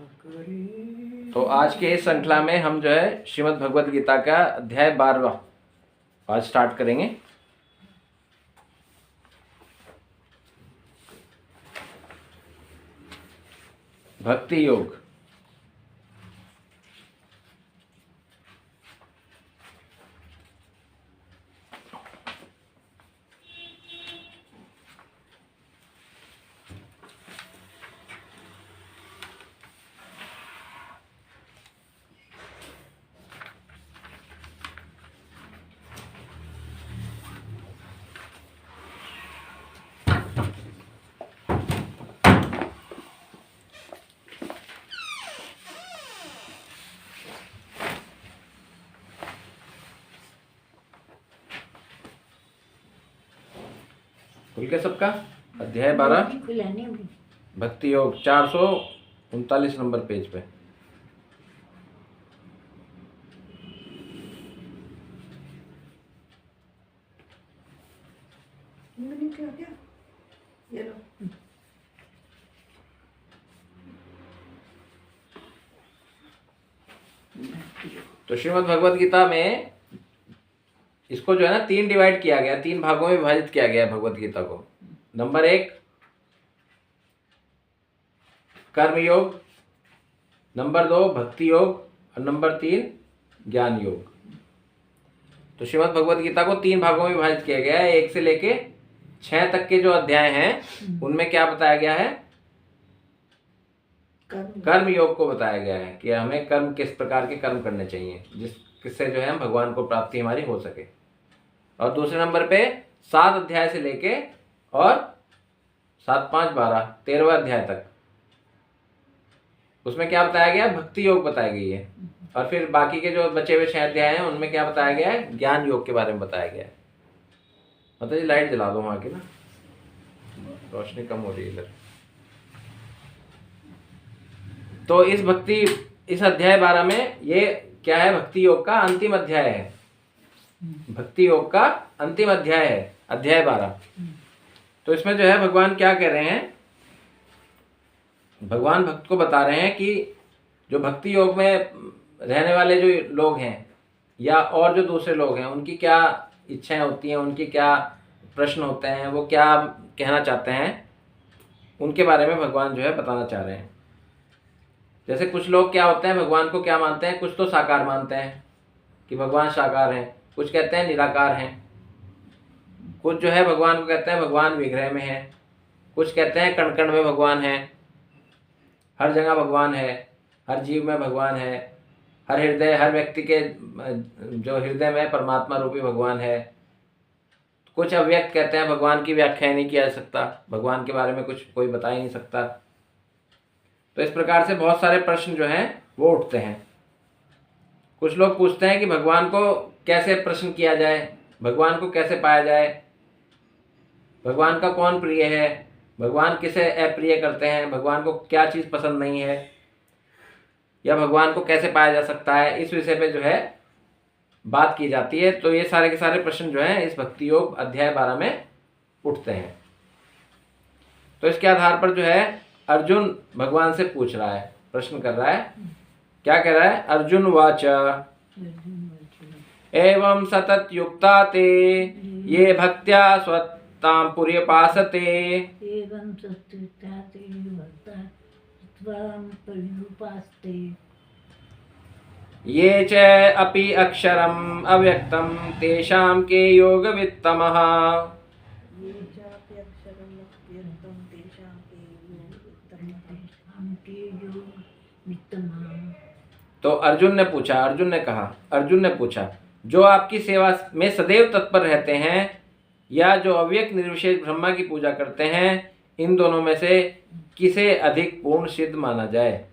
तो आज के इस श्रृंखला में हम जो है श्रीमद् भगवद गीता का अध्याय 12वां आज स्टार्ट करेंगे। भक्ति योग। खुल के सबका अध्याय 12 भक्ति योग 439 नंबर पेज पे। तो श्रीमद् भगवद गीता में इसको जो है ना 3 डिवाइड किया गया, 3 भागों में विभाजित किया गया है भगवद गीता को। नंबर 1 कर्म योग, नंबर 2 भक्ति योग और नंबर 3 ज्ञान योग। तो श्रीमद् भगवद गीता को 3 भागों में विभाजित किया गया है। 1 से लेके 6 तक के जो अध्याय हैं उनमें क्या बताया गया है? कर्म योग को बताया गया है कि हमें कर्म किस प्रकार के कर्म करने चाहिए किससे जो है हम भगवान को प्राप्ति हमारी हो सके। और दूसरे नंबर पे 7 अध्याय से लेके और 7, 5, 12 13वां अध्याय तक उसमें क्या बताया गया? भक्ति योग बताई गई है। और फिर बाकी के जो बचे हुए 6 अध्याय हैं उनमें क्या बताया गया है? ज्ञान योग के बारे में बताया गया है। मतलब जी लाइट जला दो वहां की ना, रोशनी कम हो रही है इधर। तो इस अध्याय 12 में ये क्या है? भक्ति योग का अंतिम अध्याय है। भक्ति योग का अंतिम अध्याय है अध्याय 12। तो इसमें जो है भगवान क्या कह रहे हैं? भगवान भक्त को बता रहे हैं कि जो भक्ति योग में रहने वाले जो लोग हैं या और जो दूसरे लोग हैं उनकी क्या इच्छाएं होती हैं, उनकी क्या प्रश्न होते हैं, वो क्या कहना चाहते हैं, उनके बारे में भगवान जो है बताना चाह रहे हैं। जैसे कुछ लोग क्या होते हैं, भगवान को क्या मानते हैं? कुछ तो साकार मानते हैं कि भगवान साकार हैं, कुछ कहते हैं निराकार हैं, कुछ जो है भगवान को कहते हैं भगवान विग्रह में है, कुछ कहते हैं कण कण में भगवान है, हर जगह भगवान है, हर जीव में भगवान है, हर हृदय, हर व्यक्ति के जो हृदय में परमात्मा रूपी भगवान है। कुछ अव्यक्त कहते हैं भगवान की व्याख्या नहीं किया जा सकता, भगवान के बारे में कुछ कोई बता ही नहीं सकता। तो इस प्रकार से बहुत सारे प्रश्न जो हैं वो उठते हैं। कुछ लोग पूछते हैं कि भगवान को कैसे प्रश्न किया जाए, भगवान को कैसे पाया जाए, भगवान का कौन प्रिय है, भगवान किसे अप्रिय करते हैं, भगवान को क्या चीज़ पसंद नहीं है, या भगवान को कैसे पाया जा सकता है, इस विषय पे जो है बात की जाती है। तो ये सारे के सारे प्रश्न जो हैं इस भक्ति योग अध्याय 12 में उठते हैं। तो इसके आधार पर जो है अर्जुन भगवान से पूछ रहा है, प्रश्न कर रहा है। क्या कह रहा है? अर्जुन वाच एवं सतत युक्ता ते ये भक्त्या स्वत्तां पर्युपासते ये च अपि अक्षरम् अव्यक्तं तेषां के योगवित्तमः। तो अर्जुन ने पूछा जो आपकी सेवा में सदैव तत्पर रहते हैं या जो अव्यक्त निर्विशेष ब्रह्मा की पूजा करते हैं, इन दोनों में से किसे अधिक पूर्ण सिद्ध माना जाए?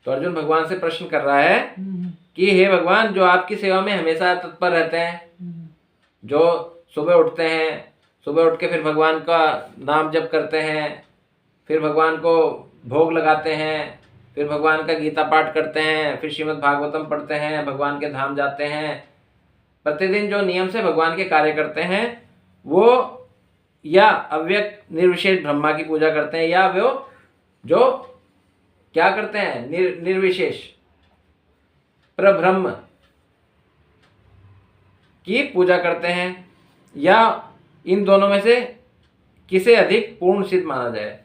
तो अर्जुन भगवान से प्रश्न कर रहा है कि हे भगवान, जो आपकी सेवा में हमेशा तत्पर रहते हैं, जो सुबह उठते हैं, सुबह उठ के फिर भगवान का नाम जप करते हैं, फिर भगवान को भोग लगाते हैं, फिर भगवान का गीता पाठ करते हैं, फिर श्रीमद् भागवतम पढ़ते हैं, भगवान के धाम जाते हैं, प्रतिदिन जो नियम से भगवान के कार्य करते हैं, वो या अव्यक्त निर्विशेष ब्रह्मा की पूजा करते हैं या वो जो क्या करते हैं, निर्विशेष प्रब्रह्म की पूजा करते हैं, या इन दोनों में से किसे अधिक पूर्ण सिद्ध माना जाए।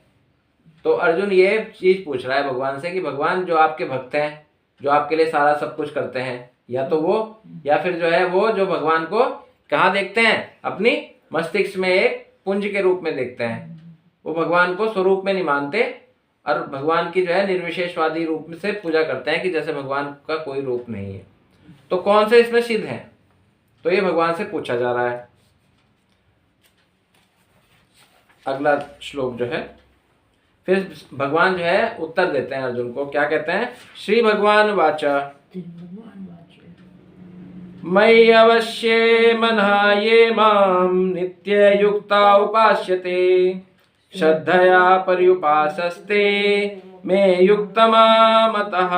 तो अर्जुन ये चीज पूछ रहा है भगवान से कि भगवान जो आपके भक्त हैं, जो आपके लिए सारा सब कुछ करते हैं, या तो वो, या फिर जो है वो जो भगवान को कहाँ देखते हैं, अपनी मस्तिष्क में एक पुंज के रूप में देखते हैं, वो भगवान को स्वरूप में नहीं मानते और भगवान की जो है निर्विशेषवादी रूप से पूजा करते हैं कि जैसे भगवान का कोई रूप नहीं है। तो कौन से इसमें सिद्ध है, तो ये भगवान से पूछा जा रहा है। अगला श्लोक जो है, फिर भगवान जो है उत्तर देते हैं अर्जुन को, क्या कहते हैं, श्री भगवान वाचा मयि अवश्ये मनः ये माम नित्य युक्ता उपास्यते श्रद्धया पर्युपासस्ते मे युक्तमा मतः।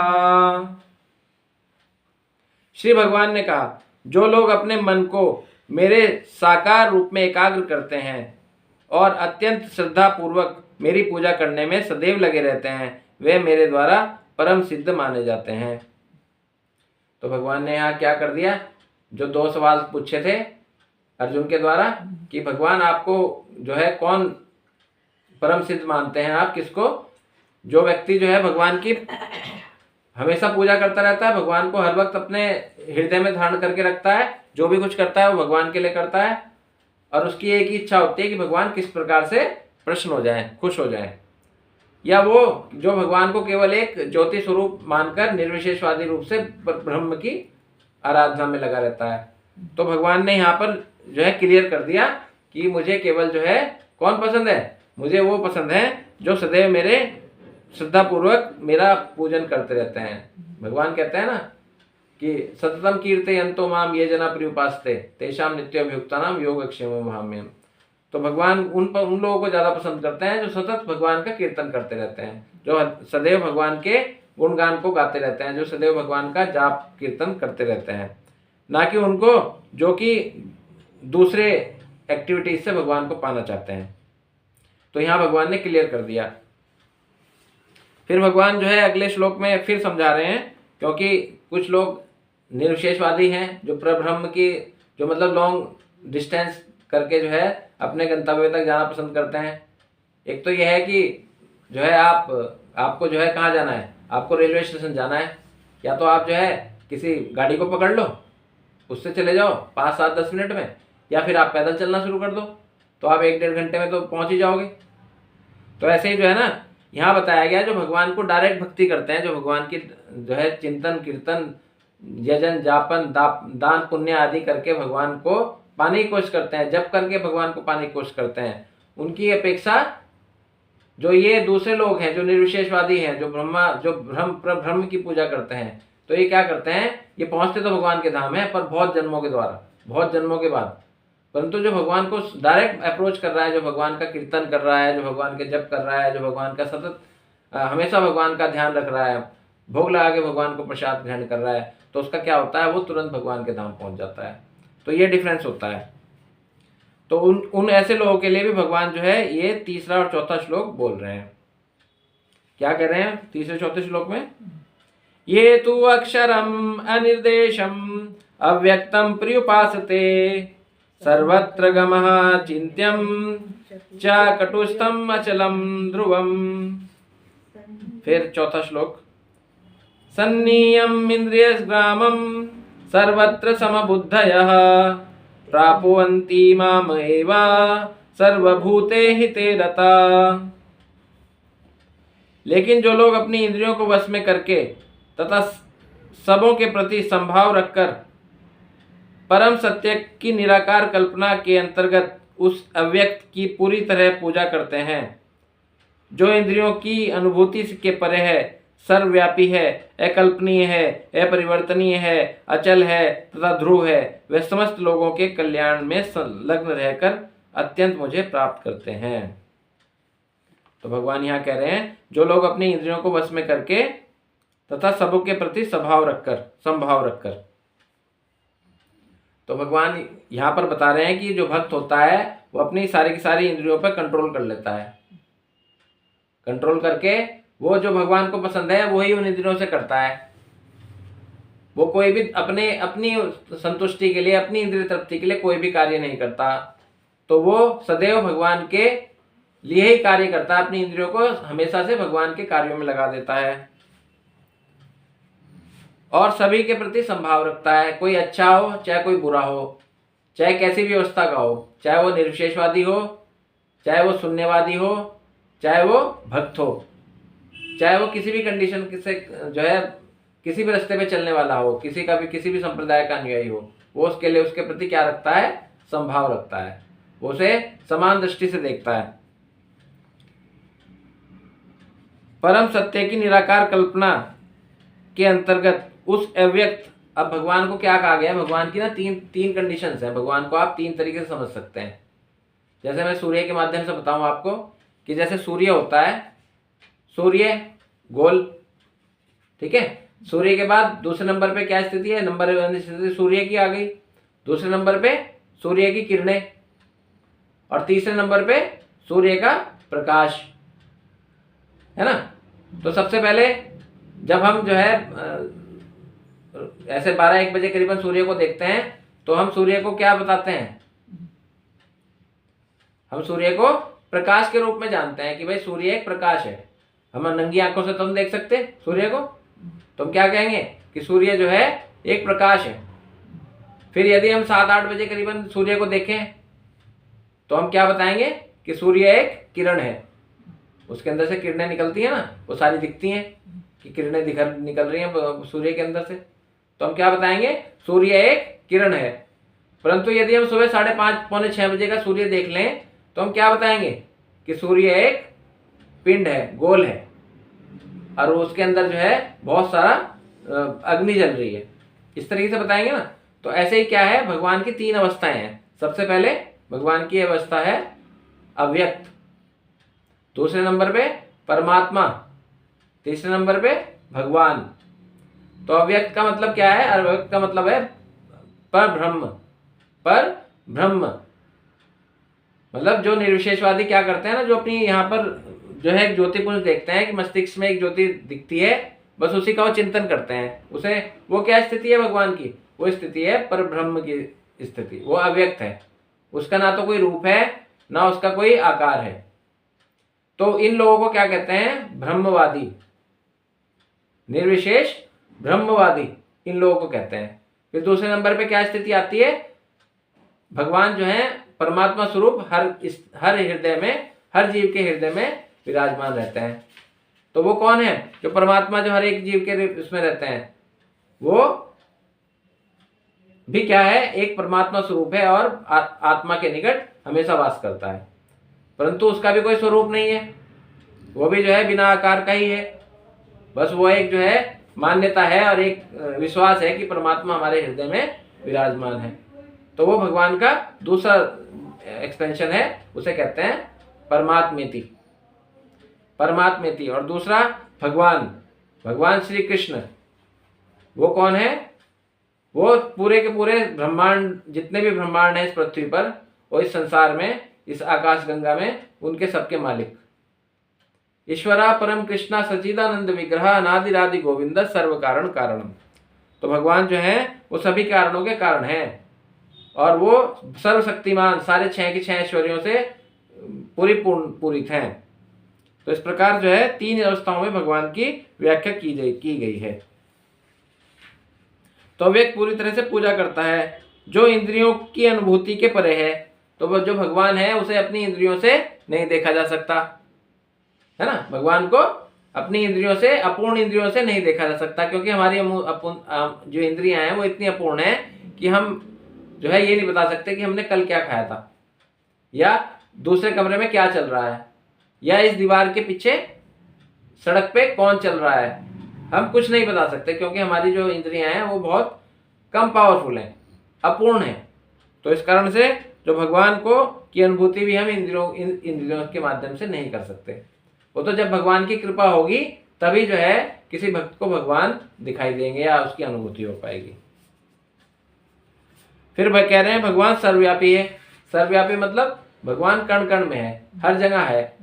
श्री भगवान ने कहा, जो लोग अपने मन को मेरे साकार रूप में एकाग्र करते हैं और अत्यंत श्रद्धा पूर्वक मेरी पूजा करने में सदैव लगे रहते हैं, वे मेरे द्वारा परम सिद्ध माने जाते हैं। तो भगवान ने यहाँ क्या कर दिया, जो 2 सवाल पूछे थे अर्जुन के द्वारा कि भगवान आपको जो है कौन परम सिद्ध मानते हैं, आप किसको, जो व्यक्ति जो है भगवान की हमेशा पूजा करता रहता है, भगवान को हर वक्त अपने हृदय में धारण करके रखता है, जो भी कुछ करता है वो भगवान के लिए करता है और उसकी एक ही इच्छा होती है कि भगवान किस प्रकार से प्रसन्न हो जाए, खुश हो जाए, या वो जो भगवान को केवल एक ज्योति स्वरूप मानकर निर्विशेषवादी रूप से ब्रह्म की आराधना में लगा रहता है। तो भगवान ने यहाँ पर जो है क्लियर कर दिया कि मुझे केवल जो है कौन पसंद है, मुझे वो पसंद है जो सदैव मेरे श्रद्धा पूर्वक मेरा पूजन करते रहते हैं। भगवान कहते हैं ना कि सततम कीर्तयन्तो माम ये जना पर्युपासते तेषाम नित्याभियुक्तानाम योगक्षेमं वहाम्यहम्। तो भगवान उन लोगों को ज़्यादा पसंद करते हैं जो सतत भगवान का कीर्तन करते रहते हैं, जो सदैव भगवान के गुणगान को गाते रहते हैं, जो सदैव भगवान का जाप कीर्तन करते रहते हैं, ना कि उनको जो कि दूसरे एक्टिविटीज से भगवान को पाना चाहते हैं। तो यहाँ भगवान ने क्लियर कर दिया। फिर भगवान जो है अगले श्लोक में फिर समझा रहे हैं, क्योंकि कुछ लोग निर्विशेषवादी हैं जो प्रब्रह्म की जो मतलब लॉन्ग डिस्टेंस करके जो है अपने गंतव्य तक जाना पसंद करते हैं। एक तो यह है कि जो है आपको जो है कहाँ जाना है, आपको रेलवे स्टेशन जाना है, या तो आप जो है किसी गाड़ी को पकड़ लो, उससे चले जाओ 5-7-10 मिनट में, या फिर आप पैदल चलना शुरू कर दो, तो आप 1-1.5 घंटे में तो पहुंच ही जाओगे। तो ऐसे ही जो है ना यहाँ बताया गया, जो भगवान को डायरेक्ट भक्ति करते हैं, जो भगवान की जो है चिंतन कीर्तन यजन जापन दान पुण्य आदि करके भगवान को पाने की कोशिश करते हैं, जप करके भगवान को पाने की कोशिश करते हैं, उनकी अपेक्षा जो ये दूसरे लोग हैं जो निर्विशेषवादी हैं, जो ब्रह्म की पूजा करते हैं, तो ये क्या करते हैं, ये पहुंचते तो भगवान के धाम है पर बहुत जन्मों के द्वारा, बहुत जन्मों के बाद, परंतु जो भगवान को डायरेक्ट अप्रोच कर रहा है, जो भगवान का कीर्तन कर रहा है, जो भगवान के जप कर रहा है, जो भगवान का सतत हमेशा भगवान का ध्यान रख रहा है, भोग लगा के भगवान को प्रसाद ग्रहण कर रहा है, तो उसका क्या होता है, वो तुरंत भगवान के धाम पहुंच जाता है। तो ये डिफरेंस होता है। तो उन ऐसे लोगों के लिए भी भगवान जो है ये 3रा और 4था श्लोक बोल रहे हैं। क्या कह रहे हैं 3रे-4थे श्लोक में, ये तु अक्षरम अनिर्देशम अव्यक्तम पर्युपासते सर्वत्र गमः चिन्त्यम च कटुस्थम अचलम ध्रुवम। फिर 4था श्लोक, सन्नियम इंद्रियग्रामम सर्वत्र समबुद्धयः प्रापुवन्ति माम एव सर्वभूते हिते रता। लेकिन जो लोग अपनी इंद्रियों को वश में करके तथा सबों के प्रति संभाव रखकर परम सत्य की निराकार कल्पना के अंतर्गत उस अव्यक्त की पूरी तरह पूजा करते हैं, जो इंद्रियों की अनुभूति के परे है, सर्वव्यापी है, अकल्पनीय है, अपरिवर्तनीय है, अचल है तथा ध्रुव है, वे समस्त लोगों के कल्याण में संलग्न रहकर अत्यंत मुझे प्राप्त करते हैं। तो भगवान यहाँ कह रहे हैं, जो लोग अपनी इंद्रियों को वश में करके तथा सबों के प्रति संभाव रखकर, तो भगवान यहाँ पर बता रहे हैं कि जो भक्त होता है वो अपनी सारी की सारी इंद्रियों पर कंट्रोल कर लेता है, कंट्रोल करके वो जो भगवान को पसंद है वही उन इंद्रियों से करता है। वो कोई भी अपनी संतुष्टि के लिए, अपनी इंद्रिय तृप्ति के लिए कोई भी कार्य नहीं करता। तो वो सदैव भगवान के लिए ही कार्य करता है, अपनी इंद्रियों को हमेशा से भगवान के कार्यों में लगा देता है और सभी के प्रति संभाव रखता है। कोई अच्छा हो चाहे कोई बुरा हो, चाहे कैसी भी अवस्था का हो, चाहे वो निर्विशेषवादी हो, चाहे वो शून्यवादी हो, चाहे वो भक्त हो, चाहे वो किसी भी कंडीशन से जो है किसी भी रास्ते पे चलने वाला हो, किसी भी संप्रदाय का अनुयायी हो, वो उसके लिए उसके प्रति क्या रखता है? संभाव रखता है, वो उसे समान दृष्टि से देखता है। परम सत्य की निराकार कल्पना के अंतर्गत उस अव्यक्त, अब भगवान को क्या कहा गया है? भगवान की ना तीन कंडीशंस हैं। भगवान को आप तीन तरीके से समझ सकते हैं। जैसे मैं सूर्य के माध्यम से बताऊं आपको कि जैसे सूर्य होता है, सूर्य गोल, ठीक है। सूर्य के बाद दूसरे नंबर पे क्या स्थिति है? नंबर स्थिति सूर्य की आ गई। दूसरे नंबर पे सूर्य की किरणें और तीसरे नंबर पे सूर्य का प्रकाश, है ना। तो सबसे पहले जब हम जो है ऐसे 12-1 बजे करीबन सूर्य को देखते हैं तो हम सूर्य को क्या बताते हैं? हम सूर्य को प्रकाश के रूप में जानते हैं कि भाई सूर्य एक प्रकाश है। हम नंगी आंखों से तो हम देख सकते सूर्य को, तो हम क्या कहेंगे कि सूर्य जो है एक प्रकाश है। फिर यदि हम 7-8 बजे करीबन सूर्य को देखें तो हम क्या बताएंगे कि सूर्य एक किरण है। उसके अंदर से किरणें निकलती है ना, वो सारी दिखती हैं कि किरणें निकल रही हैं सूर्य के अंदर से, तो हम क्या बताएंगे? सूर्य एक किरण है। परंतु यदि हम सुबह 5:30 पौने 6 बजे का सूर्य देख लें तो हम क्या बताएंगे कि सूर्य एक पिंड है, गोल है, और उसके अंदर जो है बहुत सारा अग्नि जल रही है। इस तरीके से बताएंगे ना। तो ऐसे ही क्या है, भगवान की 3 अवस्थाएं हैं। सबसे पहले भगवान की अवस्था है अव्यक्त, दूसरे नंबर पे परमात्मा, तीसरे नंबर पे भगवान। तो अव्यक्त का मतलब क्या है? अव्यक्त का मतलब है पर ब्रह्म, मतलब जो निर्विशेषवादी क्या करते हैं ना, जो अपनी यहाँ पर जो है ज्योतिपुंज देखते हैं कि मस्तिष्क में एक ज्योति दिखती है, बस उसी का वो चिंतन करते हैं। उसे वो क्या स्थिति है भगवान की? वो स्थिति है पर ब्रह्म की स्थिति। वो अव्यक्त है, उसका ना तो कोई रूप है ना उसका कोई आकार है। तो इन लोगों को क्या कहते हैं? ब्रह्मवादी, निर्विशेष ब्रह्मवादी, इन लोगों को कहते हैं। फिर दूसरे नंबर पे क्या स्थिति आती है? भगवान जो है परमात्मा स्वरूप हर हृदय में, हर जीव के हृदय में विराजमान रहते हैं। तो वो कौन है? जो परमात्मा जो हर एक जीव के उसमें रहते हैं, वो भी क्या है? एक परमात्मा स्वरूप है और आत्मा के निकट हमेशा वास करता है। परंतु उसका भी कोई स्वरूप नहीं है, वो भी जो है बिना आकार का ही है। बस वो एक जो है मान्यता है और एक विश्वास है कि परमात्मा हमारे हृदय में विराजमान है। तो वो भगवान का दूसरा एक्सपेंशन है, उसे कहते हैं परमात्मेति। और दूसरा भगवान श्री कृष्ण, वो कौन है? वो पूरे के पूरे ब्रह्मांड, जितने भी ब्रह्मांड हैं इस पृथ्वी पर और इस संसार में, इस आकाश गंगा में, उनके सबके मालिक। ईश्वरा परम कृष्णा सच्चिदानंद विग्रह अनादिरादि गोविंद सर्व कारणम। तो भगवान जो है वो सभी कारणों के कारण हैं और वो सर्वशक्तिमान, सारे 6 के 6 ऐश्वर्यों से पूरित हैं। तो इस प्रकार जो है 3 अवस्थाओं में भगवान की व्याख्या की गई है। तो व्यक्ति पूरी तरह से पूजा करता है जो इंद्रियों की अनुभूति के परे है। तो वो जो भगवान है उसे अपनी इंद्रियों से नहीं देखा जा सकता, है ना। भगवान को अपनी इंद्रियों से, अपूर्ण इंद्रियों से नहीं देखा जा सकता, क्योंकि हमारी जो इंद्रियां हैं वो इतनी अपूर्ण है कि हम जो है ये नहीं बता सकते कि हमने कल क्या खाया था, या दूसरे कमरे में क्या चल रहा है, या इस दीवार के पीछे सड़क पे कौन चल रहा है। हम कुछ नहीं बता सकते, क्योंकि हमारी जो इंद्रियां हैं वो बहुत कम पावरफुल हैं, अपूर्ण हैं। तो इस कारण से जो भगवान को की अनुभूति भी हम इंद्रियों के माध्यम से नहीं कर सकते। वो तो जब भगवान की कृपा होगी तभी जो है किसी भक्त को भगवान दिखाई देंगे या उसकी अनुभूति हो पाएगी। फिर कह रहे हैं भगवान सर्वव्यापी है। सर्वव्यापी मतलब भगवान कण कण में है, हर जगह है,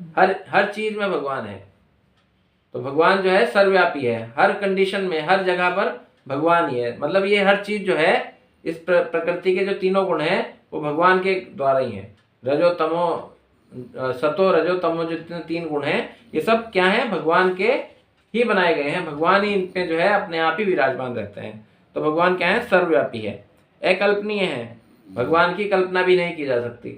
हर चीज में भगवान है। तो भगवान जो है सर्वव्यापी है, हर कंडीशन में हर जगह पर भगवान ही है। मतलब ये हर चीज जो है इस प्रकृति के जो तीनों गुण हैं वो भगवान के द्वारा ही है। रजो तमो सतो रजो तमो जितने तीन गुण हैं ये सब क्या है, भगवान के ही बनाए गए हैं। भगवान ही इनमें जो है अपने आप ही विराजमान रहते हैं। तो भगवान क्या है, सर्वव्यापी है, अकल्पनीय है, भगवान की कल्पना भी नहीं की जा सकती,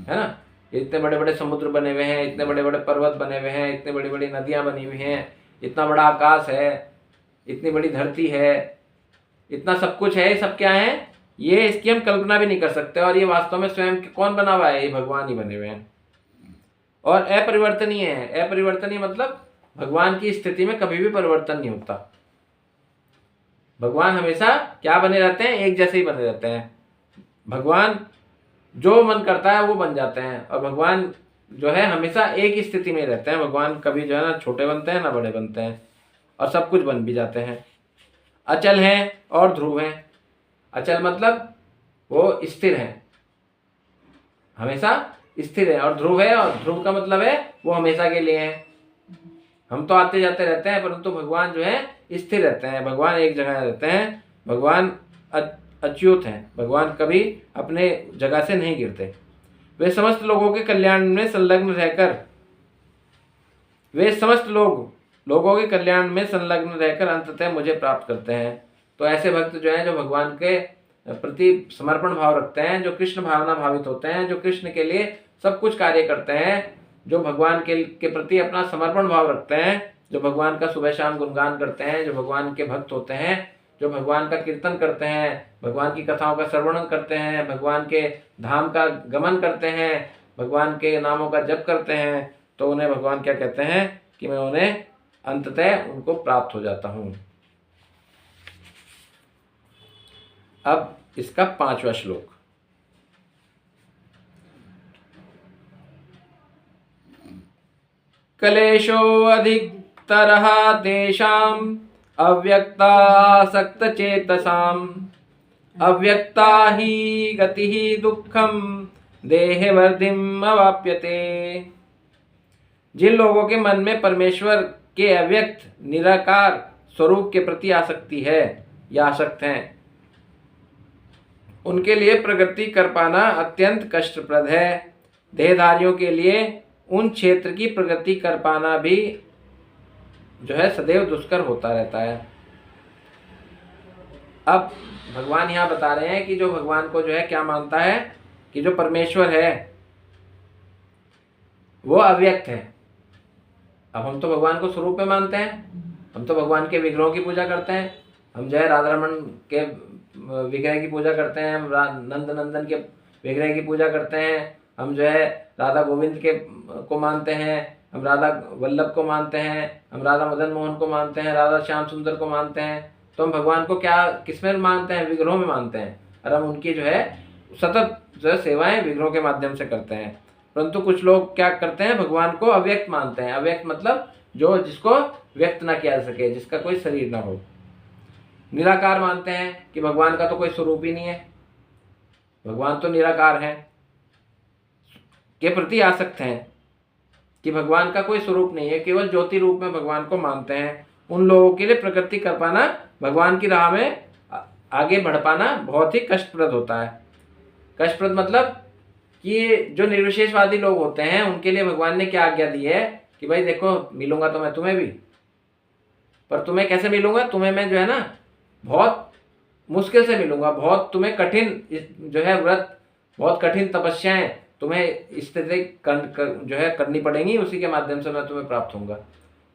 है ना। इतने बड़े बड़े समुद्र बने हुए हैं, इतने बड़े बड़े पर्वत बने हुए हैं, इतने बड़ी बड़ी नदियां बनी हुई हैं, इतना बड़ा आकाश है, इतनी बड़ी धरती है, इतना सब कुछ है। ये सब क्या है, ये इसकी हम कल्पना भी नहीं कर सकते। और ये वास्तव में स्वयं कौन बना हुआ है, ये भगवान ही बने हुए हैं। और अपरिवर्तनीय है। अपरिवर्तनीय मतलब भगवान की स्थिति में कभी भी परिवर्तन नहीं होता। भगवान हमेशा क्या बने रहते हैं, एक जैसे ही बने रहते हैं। भगवान जो मन करता है वो बन जाते हैं। और भगवान जो है हमेशा एक ही स्थिति में रहते हैं। भगवान कभी जो है ना छोटे बनते हैं ना बड़े बनते हैं, और सब कुछ बन भी जाते हैं। अचल हैं और ध्रुव हैं। अचल मतलब वो स्थिर है, हमेशा स्थिर है। और ध्रुव है, और ध्रुव का मतलब है वो हमेशा के लिए है। हम तो आते जाते रहते हैं, परंतु भगवान जो है स्थिर रहते हैं। भगवान एक जगह रहते हैं। भगवान अच्युत हैं। भगवान कभी अपने जगह से नहीं गिरते। वे समस्त लोगों के कल्याण में संलग्न रहकर अंततः मुझे प्राप्त करते हैं। तो ऐसे भक्त जो हैं, जो भगवान के प्रति समर्पण भाव रखते हैं, जो कृष्ण भावना भावित होते हैं, जो कृष्ण के लिए सब कुछ कार्य करते हैं, जो भगवान के प्रति अपना समर्पण भाव रखते हैं, जो भगवान का सुबह शाम गुणगान करते हैं, जो भगवान के भक्त होते हैं, जो भगवान का कीर्तन करते हैं, भगवान की कथाओं का श्रवण करते हैं, भगवान के धाम का गमन करते हैं, भगवान के नामों का जप करते हैं, तो उन्हें भगवान क्या कहते हैं कि मैं उन्हें अंततः उनको प्राप्त हो जाता हूँ। अब इसका 5वां श्लोक। क्लेशो अधिकतरः तेषाम् अव्यक्तासक्तचेतसाम् अव्यक्ता ही गतिः दुःखं देहवर्धिम् अवाप्यते। जिन लोगों के मन में परमेश्वर के अव्यक्त निराकार स्वरूप के प्रति आसक्ति है या आसक्त हैं, उनके लिए प्रगति कर पाना अत्यंत कष्टप्रद है। देहधारियों के लिए उन क्षेत्र की प्रगति कर पाना भी जो है सदैव दुष्कर होता रहता है। अब भगवान यहाँ बता रहे हैं कि जो भगवान को जो है क्या मानता है कि जो परमेश्वर है वो अव्यक्त है। अब हम तो भगवान को स्वरूप में मानते हैं, हम तो भगवान के विग्रहों की पूजा करते हैं, हम जो है राधा रमन के विग्रह की पूजा करते हैं, हम नंद नंदन के विग्रह की पूजा करते हैं, हम जो है राधा गोविंद के को मानते हैं, हम राधा वल्लभ को मानते हैं, हम राधा मदन मोहन को मानते हैं, राधा श्याम सुंदर को मानते हैं। तो हम भगवान को क्या किसमें मानते हैं, विग्रहों में मानते हैं। और हम उनकी जो है सतत जो है सेवाएं विग्रहों के माध्यम से करते हैं। परंतु कुछ लोग क्या करते हैं, भगवान को अव्यक्त मानते हैं। अव्यक्त मतलब जो जिसको व्यक्त ना किया जा सके, जिसका कोई शरीर ना हो। निराकार मानते हैं कि भगवान का तो कोई स्वरूप ही नहीं है, भगवान तो निराकार है, के प्रति आसक्त हैं कि भगवान का कोई स्वरूप नहीं है, केवल ज्योति रूप में भगवान को मानते हैं। उन लोगों के लिए प्रकृति कर पाना, भगवान की राह में आगे बढ़ पाना बहुत ही कष्टप्रद होता है। कष्टप्रद मतलब कि जो निर्विशेषवादी लोग होते हैं उनके लिए भगवान ने क्या आज्ञा दी है कि भाई देखो, मिलूंगा तो मैं तुम्हें भी, पर तुम्हें कैसे मिलूंगा, तुम्हें मैं जो है ना बहुत मुश्किल से मिलूंगा, बहुत तुम्हें कठिन जो है व्रत, बहुत कठिन तपस्याएं तुम्हें स्थिति जो है करनी पड़ेंगी, उसी के माध्यम से मैं तुम्हें प्राप्त होऊंगा।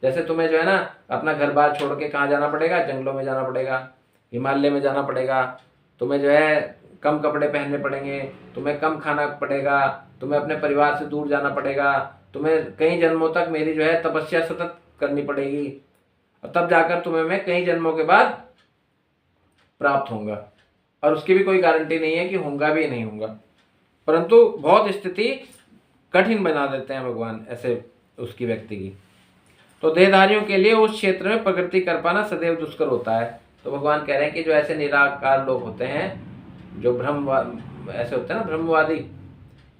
जैसे तुम्हें जो है ना अपना घर बार छोड़ के कहाँ जाना पड़ेगा, जंगलों में जाना पड़ेगा, हिमालय में जाना पड़ेगा, तुम्हें जो है कम कपड़े पहनने पड़ेंगे, तुम्हें कम खाना पड़ेगा, तुम्हें अपने परिवार से दूर जाना पड़ेगा, तुम्हें कई जन्मों तक मेरी जो है तपस्या सतत करनी पड़ेगी, और तब जाकर तुम्हें मैं कई जन्मों के बाद प्राप्त होऊंगा। और उसकी भी कोई गारंटी नहीं है कि होऊंगा भी नहीं होऊंगा, परंतु बहुत स्थिति कठिन बना देते हैं भगवान ऐसे उसकी व्यक्ति की। तो देहधारियों के लिए उस क्षेत्र में प्रगति कर पाना सदैव दुष्कर होता है। तो भगवान कह रहे हैं कि जो ऐसे निराकार लोग होते हैं, जो ऐसे होते हैं ना ब्रह्मवादी,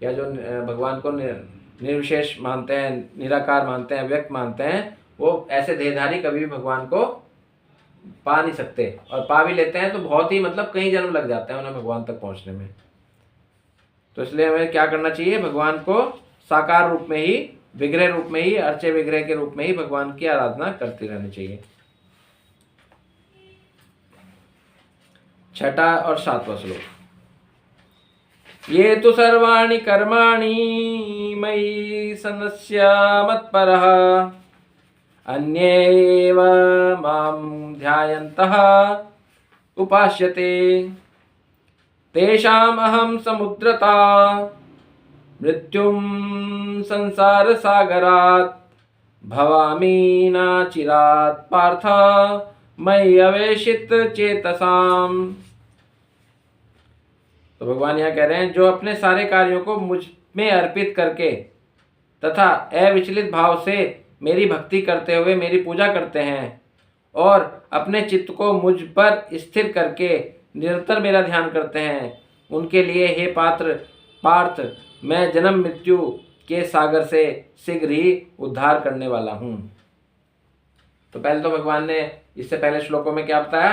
या जो भगवान को निर्विशेष मानते हैं, निराकार मानते हैं, व्यक्त मानते हैं, वो ऐसे देहधारी कभी भी भगवान को पा नहीं सकते, और पा भी लेते हैं तो बहुत ही मतलब कई जन्म लग जाते हैं उन्हें भगवान तक पहुंचने में। तो इसलिए हमें क्या करना चाहिए, भगवान को साकार रूप में ही, विग्रह रूप में ही, अर्चे विग्रह के रूप में ही भगवान की आराधना करती रहनी चाहिए। छठा और सातवां श्लोक। ये तो सर्वाणि कर्माणि मयि सन्न्यस्य मत्परः अन्येव मां ध्यायन्तः उपास्यते तेषाम् अहं समुद्रता मृत्युं संसारसागरात् भवामि न चिरात् पार्थ मयि अवेशित चेतसाम्। तो भगवान यहाँ कह रहे हैं, जो अपने सारे कार्यों को मुझ में अर्पित करके तथा अविचलित भाव से मेरी भक्ति करते हुए मेरी पूजा करते हैं और अपने चित्त को मुझ पर स्थिर करके निरंतर मेरा ध्यान करते हैं, उनके लिए हे पार्थ मैं जन्म मृत्यु के सागर से शीघ्र ही उद्धार करने वाला हूँ। तो पहले तो भगवान ने इससे पहले श्लोकों में क्या बताया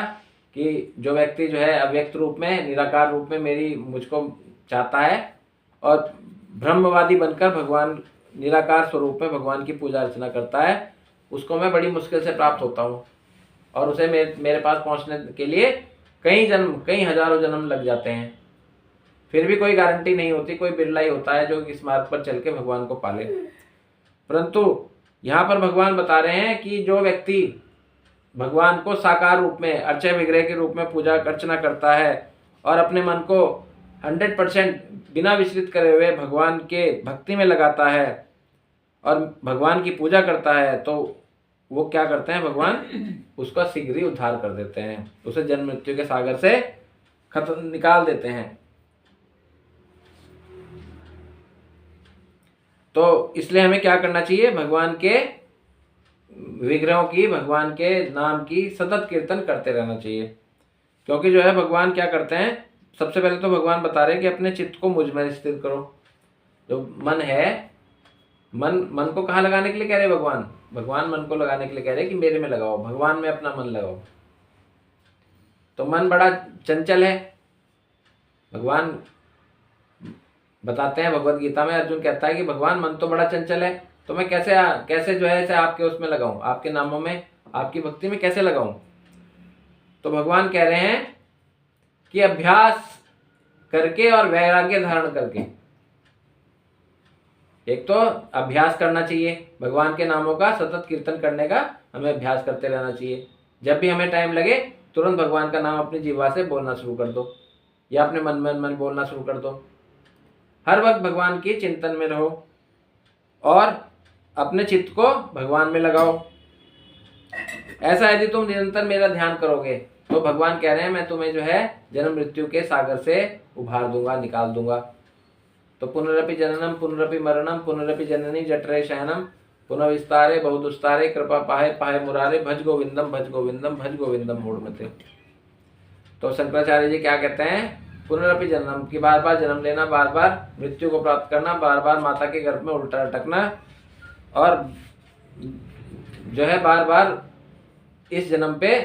कि जो व्यक्ति जो है अव्यक्त रूप में, निराकार रूप में मुझको चाहता है और ब्रह्मवादी बनकर भगवान निराकार स्वरूप में भगवान की पूजा अर्चना करता है, उसको मैं बड़ी मुश्किल से प्राप्त होता हूँ और उसे मेरे पास पहुँचने के लिए कई हजारों जन्म लग जाते हैं। फिर भी कोई गारंटी नहीं होती, कोई बिरला ही होता है जो इस मार्ग पर चल के भगवान को पाले। परंतु यहाँ पर भगवान बता रहे हैं कि जो व्यक्ति भगवान को साकार रूप में, अर्चय विग्रह के रूप में पूजा अर्चना करता है और अपने मन को 100% बिना विचलित करे हुए भगवान के भक्ति में लगाता है और भगवान की पूजा करता है, तो वो क्या करते हैं, भगवान उसका शीघ्र ही उद्धार कर देते हैं, उसे जन्म मृत्यु के सागर से निकाल देते हैं। तो इसलिए हमें क्या करना चाहिए, भगवान के विग्रहों की, भगवान के नाम की सतत कीर्तन करते रहना चाहिए। क्योंकि जो है भगवान क्या करते हैं, सबसे पहले तो भगवान बता रहे हैं कि अपने चित्त को मुझ में स्थिर करो। जो मन है, मन को कहाँ लगाने के लिए कह रहे हैं भगवान मन को लगाने के लिए कह रहे हैं कि मेरे में लगाओ, भगवान में अपना मन लगाओ। तो मन बड़ा चंचल है, भगवान बताते हैं भगवत गीता में, अर्जुन कहता है कि भगवान मन तो बड़ा चंचल है, तो मैं कैसे जो है इसे आपके उसमें लगाऊं, आपके नामों में, आपकी भक्ति में कैसे लगाऊं। तो भगवान कह रहे हैं कि अभ्यास करके और वैराग्य धारण करके। एक तो अभ्यास करना चाहिए, भगवान के नामों का सतत कीर्तन करने का हमें अभ्यास करते रहना चाहिए। जब भी हमें टाइम लगे तुरंत भगवान का नाम अपनी जीवा से बोलना शुरू कर दो या अपने मन बोलना शुरू कर दो। हर वक्त भगवान की चिंतन में रहो और अपने चित्त को भगवान में लगाओ। ऐसा यदि तुम निरंतर मेरा ध्यान करोगे तो भगवान कह रहे हैं मैं तुम्हें जो है जन्म मृत्यु के सागर से उभार दूंगा, निकाल दूंगा। तो पुनरपि जननम पुनरपि मरणम पुनरपि जननी जठरे शयनम पुनः विस्तारे बहुदुस्तारे कृपा पाहे पाहे मुरारे भज गोविंदम भज गोविंदम भज गोविंदम मूढ़मते। तो शंकराचार्य जी क्या कहते हैं, पुनरपि जन्म की बार बार जन्म लेना, बार बार मृत्यु को प्राप्त करना, बार बार माता के गर्भ में उल्टा अटकना और जो है बार बार इस जन्म पे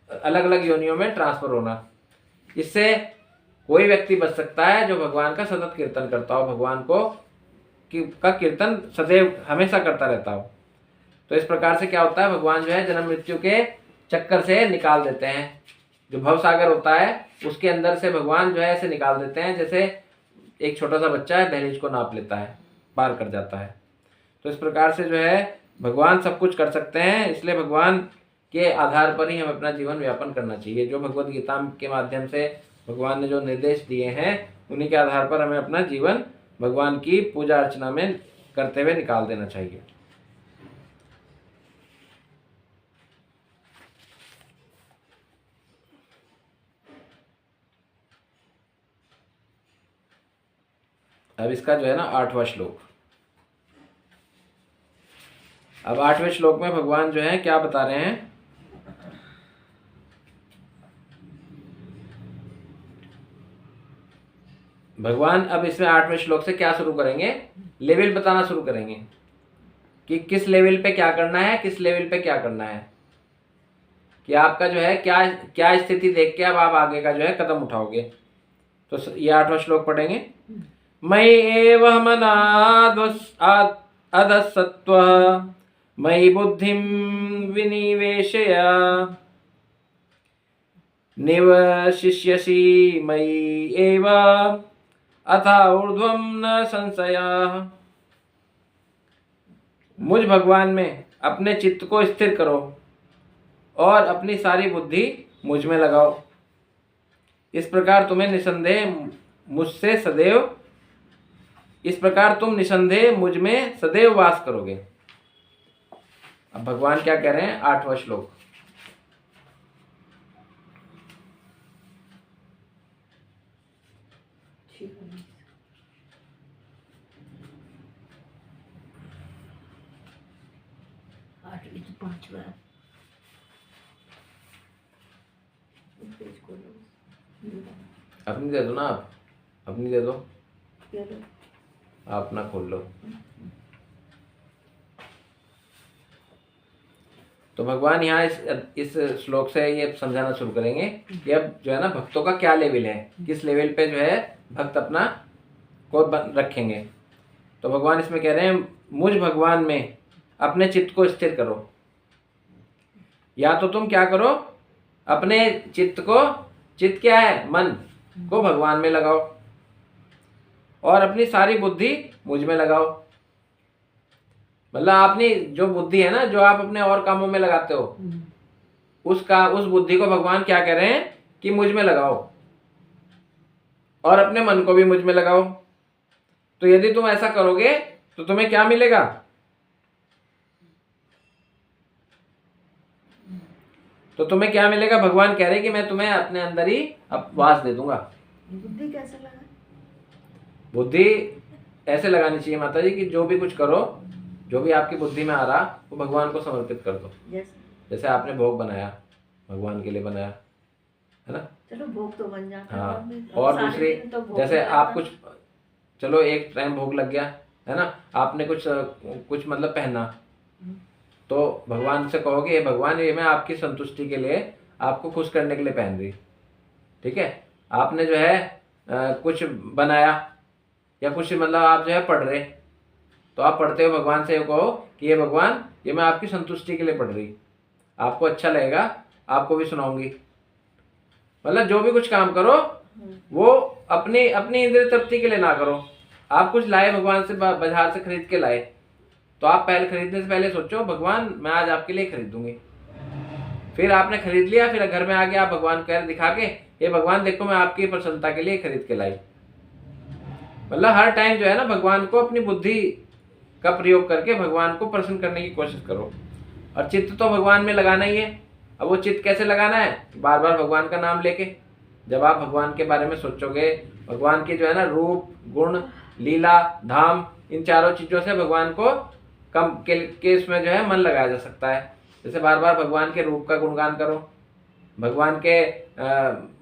अलग अलग योनियों में ट्रांसफर होना। इससे कोई व्यक्ति बच सकता है जो भगवान का सतत कीर्तन करता हो, भगवान को का कीर्तन सदैव हमेशा करता रहता हो। तो इस प्रकार से क्या होता है, भगवान जो है जन्म मृत्यु के चक्कर से निकाल देते हैं। जो भव सागर होता है उसके अंदर से भगवान जो है ऐसे निकाल देते हैं जैसे एक छोटा सा बच्चा है दहलीज को नाप लेता है, पार कर जाता है। तो इस प्रकार से जो है भगवान सब कुछ कर सकते हैं, इसलिए भगवान के आधार पर ही हमें अपना जीवन व्यापन करना चाहिए। जो भगवत गीता के माध्यम से भगवान ने जो निर्देश दिए हैं उन्हीं के आधार पर हमें अपना जीवन भगवान की पूजा अर्चना में करते हुए निकाल देना चाहिए। अब इसका जो है ना 8वां श्लोक। अब 8वें श्लोक में भगवान जो है क्या बता रहे हैं, भगवान अब इसमें 8वें श्लोक से क्या शुरू करेंगे, लेवल बताना शुरू करेंगे। कि किस लेवल पे क्या करना है, किस लेवल पे क्या करना है, कि आपका जो है क्या क्या स्थिति देख के अब आप आगे का जो है कदम उठाओगे। तो ये 8वां श्लोक पढ़ेंगे। मयि एव अधसत्त्वः मयि बुद्धिं विनिवेशय निवशिष्यसि मयि एव अथा ऊर्ध्वं न संशयः। मुझ भगवान में अपने चित्त को स्थिर करो और अपनी सारी बुद्धि मुझ में लगाओ। इस प्रकार तुम निसंदेह मुझ में सदैव वास करोगे। अब भगवान क्या कह रहे हैं, 8वां श्लोक। अपनी दे दो ना, आप अपनी दे दो, आप ना खोल लो। तो भगवान यहाँ इस श्लोक से ये समझाना शुरू करेंगे कि अब जो है ना भक्तों का क्या लेवल है, किस लेवल पे जो है भक्त अपना को रखेंगे। तो भगवान इसमें कह रहे हैं मुझ भगवान में अपने चित्त को स्थिर करो। या तो तुम क्या करो, अपने चित्त क्या है, मन को भगवान में लगाओ और अपनी सारी बुद्धि मुझ में लगाओ। मतलब अपनी जो बुद्धि है ना, जो आप अपने और कामों में लगाते हो, उस बुद्धि को भगवान क्या कह रहे हैं कि मुझ में लगाओ और अपने मन को भी मुझ में लगाओ। तो यदि तुम ऐसा करोगे तो तुम्हें क्या मिलेगा, तो तुम्हें क्या मिलेगा, भगवान कह रहे हैं कि मैं तुम्हें अपने अंदर ही अब वास दे दूंगा। बुद्धि कैसे लगा? बुद्धि ऐसे लगानी चाहिए माता जी कि जो भी कुछ करो, जो भी आपकी बुद्धि में आ रहा वो भगवान को समर्पित कर दो। जैसे आपने भोग बनाया, भगवान के लिए बनाया है ना, चलो भोग तो बन जाता है। हाँ, और दूसरी जैसे आप कुछ, चलो एक टाइम भोग लग गया है ना, आपने कुछ मतलब पहना, तो भगवान से कहोगे ये भगवान ये मैं आपकी संतुष्टि के लिए, आपको खुश करने के लिए पहन रही, ठीक है। आपने जो है कुछ बनाया या कुछ मतलब आप जो है पढ़ रहे, तो आप पढ़ते हो भगवान से कहो कि ये भगवान ये मैं आपकी संतुष्टि के लिए पढ़ रही, आपको अच्छा लगेगा, आपको भी सुनाऊंगी। मतलब जो भी कुछ काम करो वो अपनी इंद्रिय तृप्ति के लिए ना करो। आप कुछ लाए भगवान से, बाजार से खरीद के लाए, तो आप पहले खरीदने से पहले सोचो भगवान मैं आज आपके लिए खरीदूंगी। फिर आपने खरीद लिया, फिर घर में आके आप भगवान कह दिखा के ये भगवान देखो मैं आपकी प्रसन्नता के लिए खरीद के लाई। मतलब हर टाइम जो है ना भगवान को अपनी बुद्धि का प्रयोग करके भगवान को प्रसन्न करने की कोशिश करो। और चित्त तो भगवान में लगाना ही है। अब वो चित्त कैसे लगाना है, बार बार भगवान का नाम लेके। जब आप भगवान के बारे में सोचोगे, भगवान की जो है ना रूप, गुण, लीला, धाम, इन चारों चीजों से भगवान को कम के इसमें जो है मन लगाया जा सकता है। जैसे बार बार भगवान के रूप का गुणगान करो, भगवान के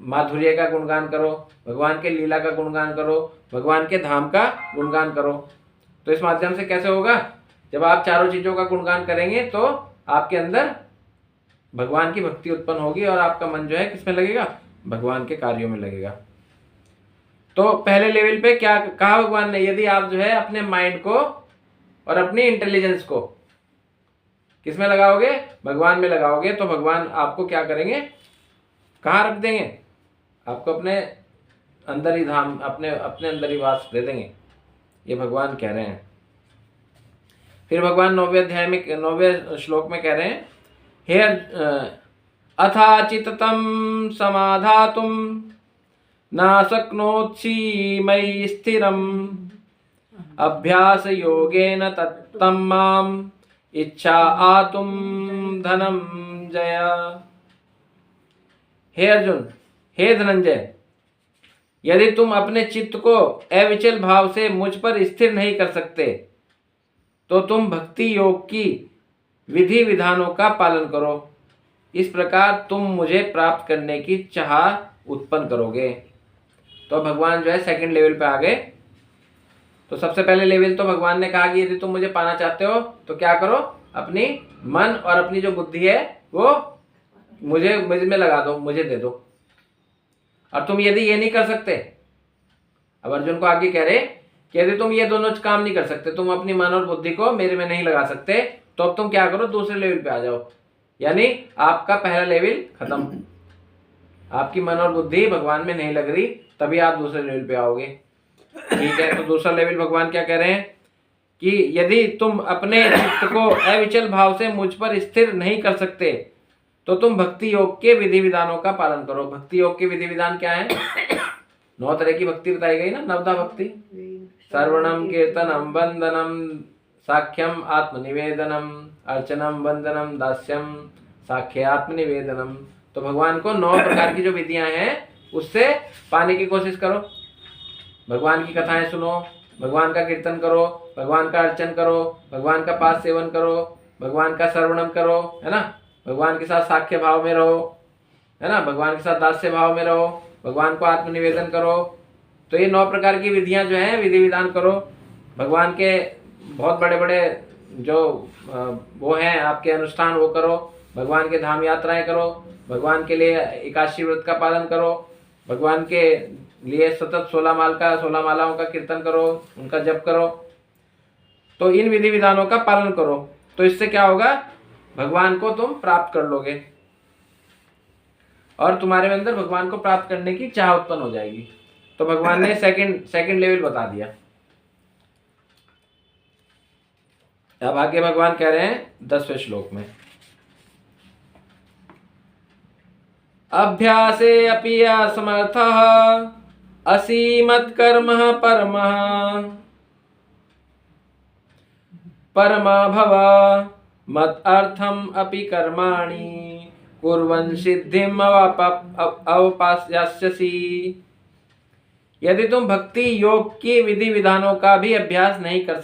माधुर्य का गुणगान करो, भगवान के लीला का गुणगान करो, भगवान के धाम का गुणगान करो। तो इस माध्यम से कैसे होगा, जब आप चारों चीजों का गुणगान करेंगे तो आपके अंदर भगवान की भक्ति उत्पन्न होगी और आपका मन जो है किसमें लगेगा, भगवान के कार्यों में लगेगा। तो पहले लेवल पे क्या कहा भगवान ने, यदि आप जो है अपने माइंड को और अपनी इंटेलिजेंस को किसमें लगाओगे, भगवान में लगाओगे, तो भगवान आपको क्या करेंगे, कहाँ रख देंगे, आपको अपने अंदर ही धाम, अपने अंदर ही वास दे देंगे। ये भगवान कह रहे हैं। फिर भगवान 9वें अध्याय में 9वें श्लोक में कह रहे हैं, हे अथा चित्तम समाधातुम न शक्नोत्सि मयि स्थिरम अभ्यास योगेन तत्तम माम इच्छा आतुम धनम जय। हे अर्जुन, हे धनंजय, यदि तुम अपने चित्त को अविचल भाव से मुझ पर स्थिर नहीं कर सकते तो तुम भक्ति योग की विधि विधानों का पालन करो। इस प्रकार तुम मुझे प्राप्त करने की चाह उत्पन्न करोगे। तो भगवान जो है सेकंड लेवल पे आ गए। तो सबसे पहले लेवल तो भगवान ने कहा कि यदि तुम मुझे पाना चाहते हो तो क्या करो, अपनी मन और अपनी जो बुद्धि है वो मुझे मुझ में लगा दो, मुझे दे दो। और तुम यदि ये नहीं कर सकते, अब अर्जुन को आगे कह रहे कि यदि तुम ये दोनों काम नहीं कर सकते, तुम अपनी मन और बुद्धि को मेरे में नहीं लगा सकते, तो अब तुम क्या करो, दूसरे लेवल पे आ जाओ। यानी आपका पहला लेवल खत्म, आपकी मन और बुद्धि भगवान में नहीं लग रही, तभी आप दूसरे लेवल पे आओगे। ठीक है, तो दूसरा लेवल भगवान क्या कह रहे हैं कि यदि तुम अपने चित्त को अविचल भाव से मुझ पर स्थिर नहीं कर सकते, तो तुम भक्ति योग के विधि विधानों का पालन करो। भक्ति योग के विधि विधान क्या है? 9 तरह की भक्ति बताई गई ना, नवदा भक्ति। श्रवणम कीर्तनम वंदनम साख्यम आत्मनिवेदनम अर्चनम वंदनम दास्यम साख्य आत्मनिवेदनम। तो भगवान को 9 प्रकार की जो विधियां हैं उससे पाने की कोशिश करो। भगवान की कथाएं सुनो, भगवान का कीर्तन करो, भगवान का अर्चन करो, भगवान का पाद सेवन करो, भगवान का श्रवणम करो, है ना, भगवान के साथ साख्य भाव में रहो, है ना, भगवान के साथ दास्य भाव में रहो, भगवान को आत्मनिवेदन करो। तो ये 9 प्रकार की विधियां जो हैं, विधि विधान करो। भगवान के बहुत बड़े बड़े जो वो हैं आपके अनुष्ठान, वो करो। भगवान के धाम यात्राएं करो, भगवान के लिए एकादशी व्रत का पालन करो, भगवान के लिए सतत 16 मालाओं का कीर्तन करो, उनका जप करो। तो इन विधि विधानों का पालन करो, तो इससे क्या होगा, भगवान को तुम प्राप्त कर लोगे और तुम्हारे अंदर भगवान को प्राप्त करने की चाह उत्पन्न हो जाएगी। तो भगवान ने सेकंड लेवल बता दिया। अब आगे भगवान कह रहे हैं 10वें श्लोक में, अभ्यासे अपि असमर्थः असीमत् कर्मः परमा भव मत अर्थम अपि कर्माणि कुर्वन् सिद्धिम अवपास्यसि। यदि तुम भक्ति योग की विधि विधानों का भी अभ्यास नहीं कर